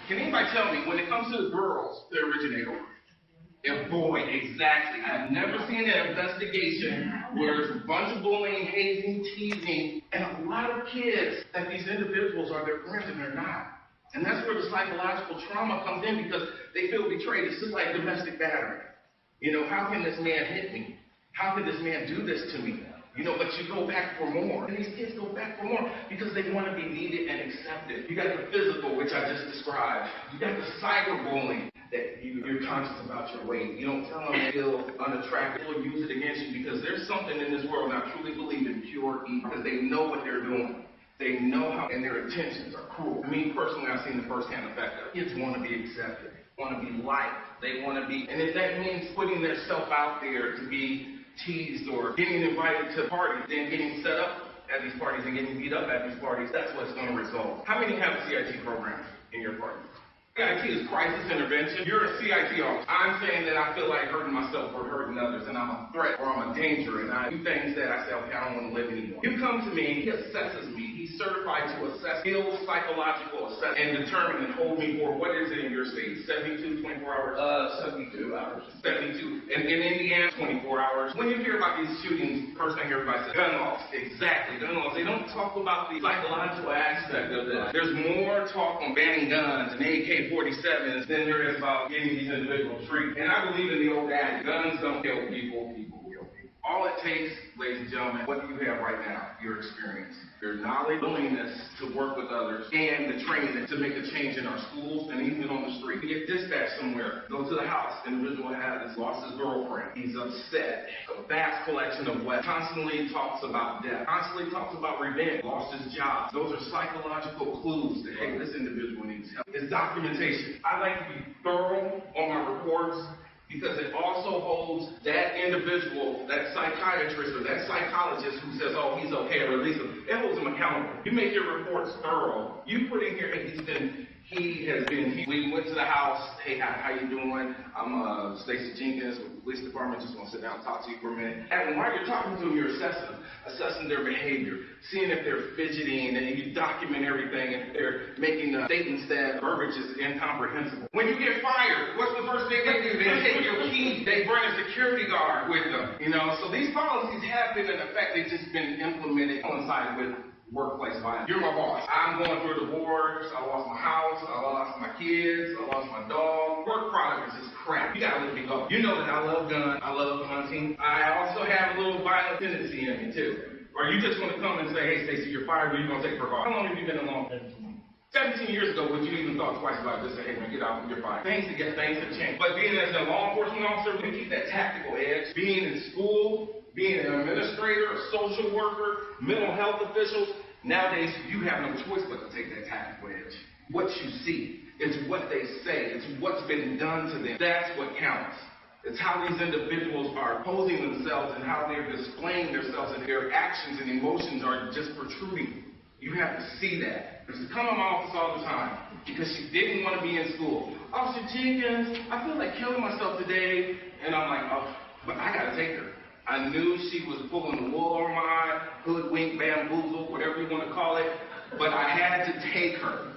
Can anybody tell me, when it comes to the girls, the originator? And boy, exactly. I've never seen an investigation where there's a bunch of bullying, hazing, teasing, and a lot of kids that these individuals are their friends and they're not. And that's where the psychological trauma comes in because they feel betrayed. It's just like domestic battery. You know, how can this man hit me? How can this man do this to me? You know, but you go back for more. And these kids go back for more because they want to be needed and accepted. You got the physical, which I just described. You got the cyberbullying that you're conscious about your weight. You don't tell them they feel unattractive. They'll use it against you because there's something in this world, and I truly believe in pure evil, because they know what they're doing. They know how, and their intentions are cruel. Me, personally, I've seen the firsthand effect of it. Kids want to be accepted, want to be liked. They want to be, and if that means putting their self out there to be teased or getting invited to parties, then getting set up at these parties and getting beat up at these parties, that's what's going to result. How many have a CIT program in your party? CIT is crisis intervention. You're a CIT officer. I'm saying that I feel like hurting myself or hurting others, and I'm a threat or I'm a danger, and I do things that I say, okay, I don't want to live anymore. You come to me, he assesses me. He's certified to assess skills, psychological assessment, and determine and hold me for, what is it in your state, 72, 24 hours? 72 hours. 72. And in Indiana, 24 hours. When you hear about these shootings, first thing everybody says, gun laws. Exactly, gun laws. They don't talk about the psychological aspect of this. There's more talk on banning guns and AK-47s than there is about getting these individuals free. And I believe in the old adage, guns don't kill people, people kill people. All it takes, ladies and gentlemen, what do you have right now? Your experience, your knowledge, willingness to work with others, and the training to make a change in our schools and even on the street. You get dispatched somewhere, go to the house, the individual has lost his girlfriend, he's upset, a vast collection of weapons, constantly talks about death, constantly talks about revenge, lost his job. Those are psychological clues that, hey, this individual needs help. It's documentation. I like to be thorough on my reports, because it also holds that individual, that psychiatrist or that psychologist who says, oh, he's okay, release him. It holds him accountable. You make your reports thorough. You put in here, we went to the house, hey, how you doing? I'm Stacey Jenkins with the police department, just want to sit down and talk to you for a minute. And while you're talking to them, you're assessing their behavior, seeing if they're fidgeting, and you document everything, if they're making statements that verbiage is incomprehensible. When you get fired, what's the first thing they do? They take your keys, they bring a security guard with them, you know? So these policies have been in effect, they've just been implemented coincided with workplace violence. You're my boss. I'm going through a divorce. I lost my house. I lost my kids. I lost my dog. Work product is just crap. You gotta let me go. You know that I love guns. I love hunting. I also have a little violent tendency in me too. Or you just want to come and say, hey, Stacey, you're fired, or you're going to take her off. How long have you been alone? 17 years ago, would you even thought twice about this? Say, hey, man, get out, you're fired. Things have changed. But being as a law enforcement officer, we keep that tactical edge. Being in school, being an administrator, a social worker, mental health officials, nowadays you have no choice but to take that tactical edge. What you see, it's what they say, it's what's been done to them. That's what counts. It's how these individuals are posing themselves and how they're displaying themselves, and their actions and emotions are just protruding. You have to see that. She come in my office all the time because she didn't want to be in school. Officer Jenkins, I feel like killing myself today. And I'm like, oh, but I got to take her. I knew she was pulling the wool over my eye, hoodwink, bamboozle, whatever you want to call it. But I had to take her.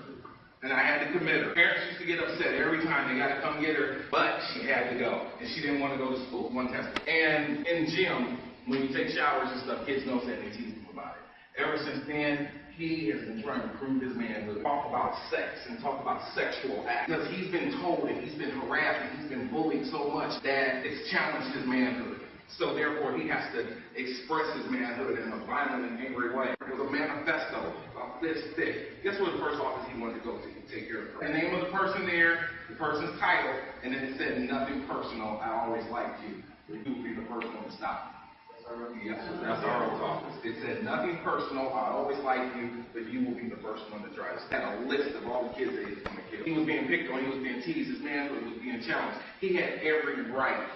And I had to commit her. Parents used to get upset every time they got to come get her, but she had to go. And she didn't want to go to school, one test. And in gym, when you take showers and stuff, kids know that they tease him about it. Ever since then, he has been trying to prove his manhood, talk about sex and talk about sexual acts. Because he's been told and he's been harassed and he's been bullied so much that it's challenged his manhood. So therefore, he has to express his manhood in a violent and angry way. It was a manifesto about this thick. Guess what the first office he wanted to go to take care of? The name of the person there, the person's title, and then it said, nothing personal, I always liked you. You will be the first one to stop. Yes, that's our old office. It said, nothing personal, I always liked you, but you will be the first one to try to stop. Had a list of all the kids that he was going to kill. He was being picked on, he was being teased, his manhood was being challenged. He had every right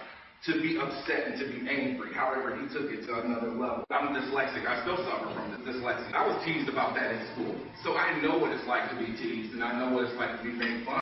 to be upset and to be angry. However, he took it to another level. I'm dyslexic. I still suffer from dyslexia. I was teased about that in school. So I know what it's like to be teased, and I know what it's like to be made fun of.